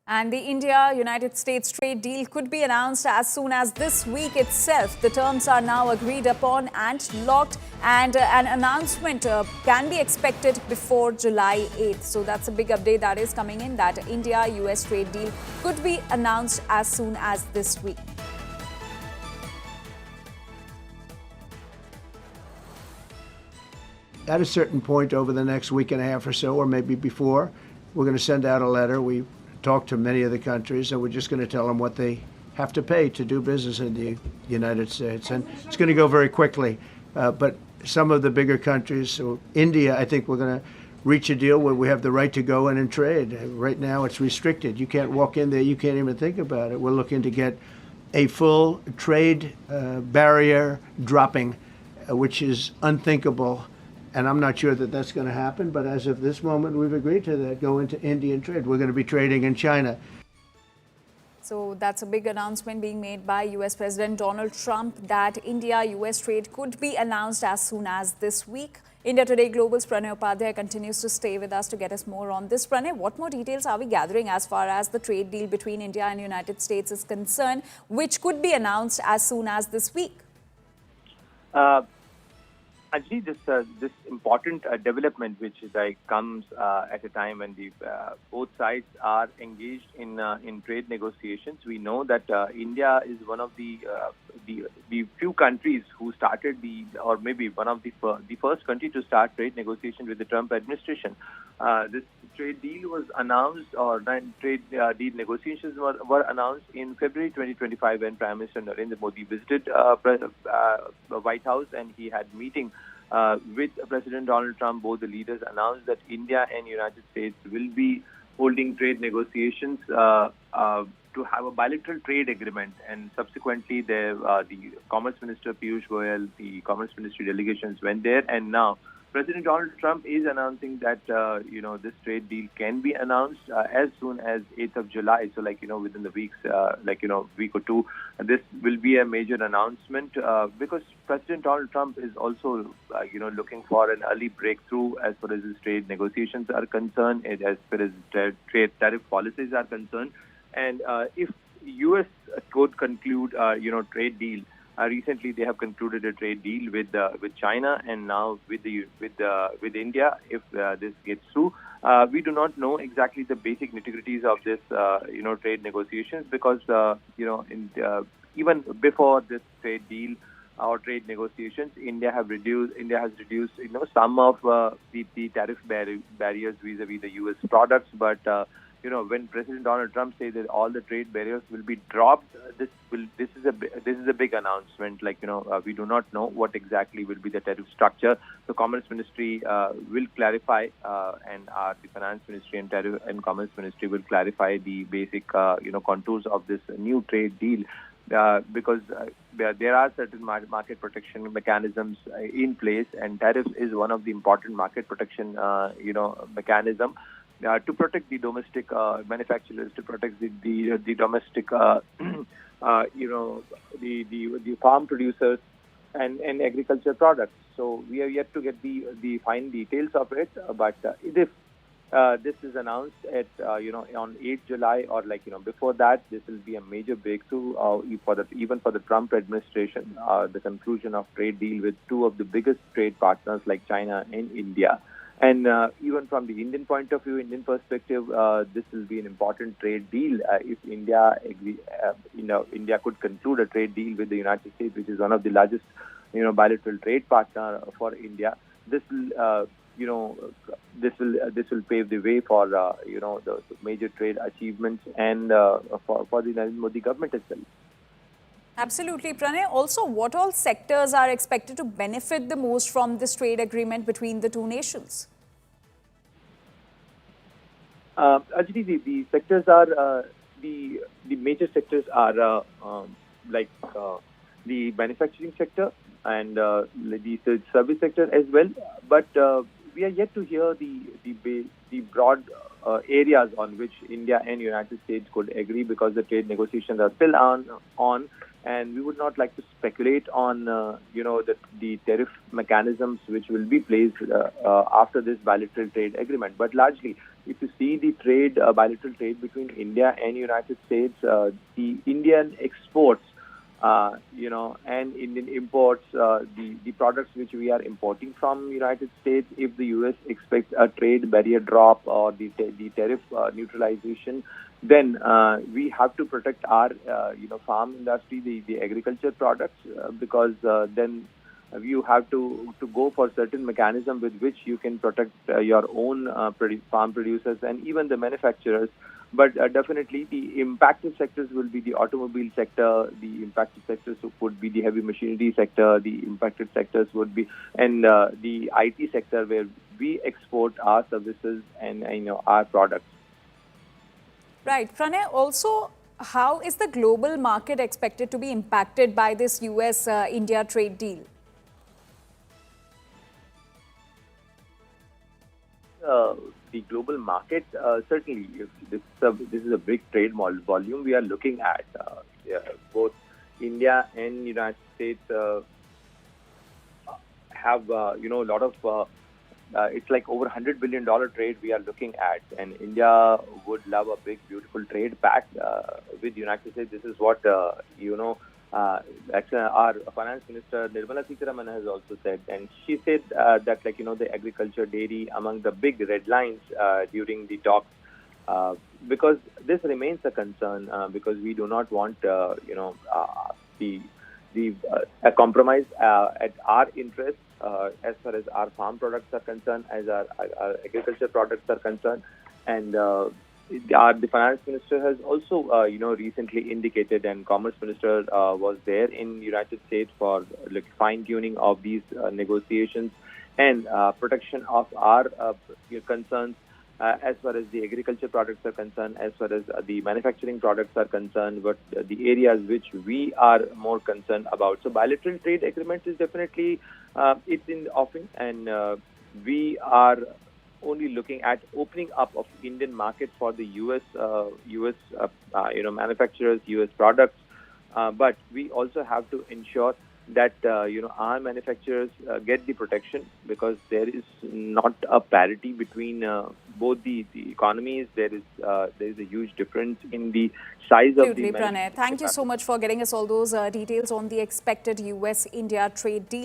And the India-United States trade deal could be announced as soon as this week itself. The terms are now agreed upon and locked, and an announcement can be expected before July 8th. So that's a big update that is coming in, that India-US trade deal could be announced as soon as this week. At a certain point over the next week and a half or so, or maybe before, we're going to send out a letter. We talked to many of the countries, and we're just going to tell them what they have to pay to do business in the United States. And it's going to go very quickly. But some of the bigger countries, so India, I think we're going to reach a deal where we have the right to go in and trade. Right now it's restricted. You can't walk in there. You can't even think about it. We're looking to get a full trade barrier dropping, which is unthinkable. And I'm not sure that that's going to happen, but as of this moment, we've agreed to that, go into Indian trade. We're going to be trading in China. So that's a big announcement being made by US President Donald Trump that India-US trade could be announced as soon as this week. India Today Global's Pranay Upadhyay continues to stay with us to get us more on this. Pranay, what more details are we gathering as far as the trade deal between India and United States is concerned, which could be announced as soon as this week? Actually, this important development, which comes at a time when both sides are engaged in trade negotiations. We know that India is one of the few countries who started or maybe one of the first country to start trade negotiation with the Trump administration. This trade deal was announced, or trade deal negotiations were announced in February 2025 when Prime Minister Narendra Modi visited the White House, and he had meeting with President Donald Trump. Both the leaders announced that India and United States will be holding trade negotiations to have a bilateral trade agreement, and subsequently the Commerce Minister Piyush Goyal, the Commerce Ministry delegations went there, and now President Donald Trump is announcing that this trade deal can be announced as soon as 8th of July. So within the weeks, week or two, this will be a major announcement because President Donald Trump is also looking for an early breakthrough as far as his trade negotiations are concerned, as far as trade tariff policies are concerned, and if U.S. could conclude trade deal. Recently, they have concluded a trade deal with China, and now with India. If this gets through, we do not know exactly the basic nitty-gritties of this trade negotiations, because even before this trade deal or trade negotiations, India has reduced some of the tariff barriers vis-a-vis the U.S. products, but when President Donald Trump says that all the trade barriers will be dropped, this is a big announcement. We do not know what exactly will be the tariff structure. The Commerce Ministry will clarify, and the Finance Ministry and Commerce Ministry will clarify the basic contours of this new trade deal. Because there are certain market protection mechanisms in place, and tariff is one of the important market protection mechanism. To protect the domestic manufacturers, to protect the domestic, the farm producers and agriculture products. So we are yet to get the fine details of it. But if this is announced at on 8th July or before that, this will be a major breakthrough even for the Trump administration. The conclusion of trade deal with two of the biggest trade partners like China and India. And even from the Indian point of view, Indian perspective, this will be an important trade deal if India could conclude a trade deal with the United States, which is one of the largest bilateral trade partner for India. This will pave the way for the major trade achievements and for the Narendra Modi government itself. Absolutely, Pranay. Also, what all sectors are expected to benefit the most from this trade agreement between the two nations? Actually, the sectors are the major sectors are the manufacturing sector and the service sector as well. But we are yet to hear the broad areas on which India and United States could agree, because the trade negotiations are still on, and we would not like to speculate on the tariff mechanisms which will be placed after this bilateral trade agreement. But largely, if you see the trade, bilateral trade between India and United States, the Indian exports, and Indian imports, the products which we are importing from United States, if the U.S. expects a trade barrier drop or the tariff neutralization, then we have to protect our, farm industry, the agriculture products, because then you have to go for certain mechanism with which you can protect your own farm producers and even the manufacturers. But definitely the impacted sectors will be the automobile sector, the impacted sectors would be the heavy machinery sector, the impacted sectors would be, and the IT sector where we export our services and our products. Right. Pranay, also, how is the global market expected to be impacted by this US-India trade deal? The global market, certainly, if this is a big trade volume we are looking at. Yeah, both India and United States have, a lot of, it's like over $100 billion trade we are looking at. And India would love a big, beautiful trade pact with the United States. This is what, actually, our finance minister Narendra has also said, and she said that the agriculture, dairy, among the big red lines during the talks, because this remains a concern, because we do not want a compromise at our interest as far as our farm products are concerned, as our agriculture products are concerned, and. The finance minister has also, recently indicated, and commerce minister was there in United States for fine tuning of these negotiations and protection of our concerns as far as the agriculture products are concerned, as far as the manufacturing products are concerned, but the areas which we are more concerned about. So bilateral trade agreement is definitely it's in the offing, and we are only looking at opening up of Indian market for the US manufacturers, US products, but we also have to ensure that our manufacturers get the protection, because there is not a parity between both the economies. There is a huge difference in the size of the Absolutely, Pranay. Thank you so much for getting us all those details on the expected US-India trade deal.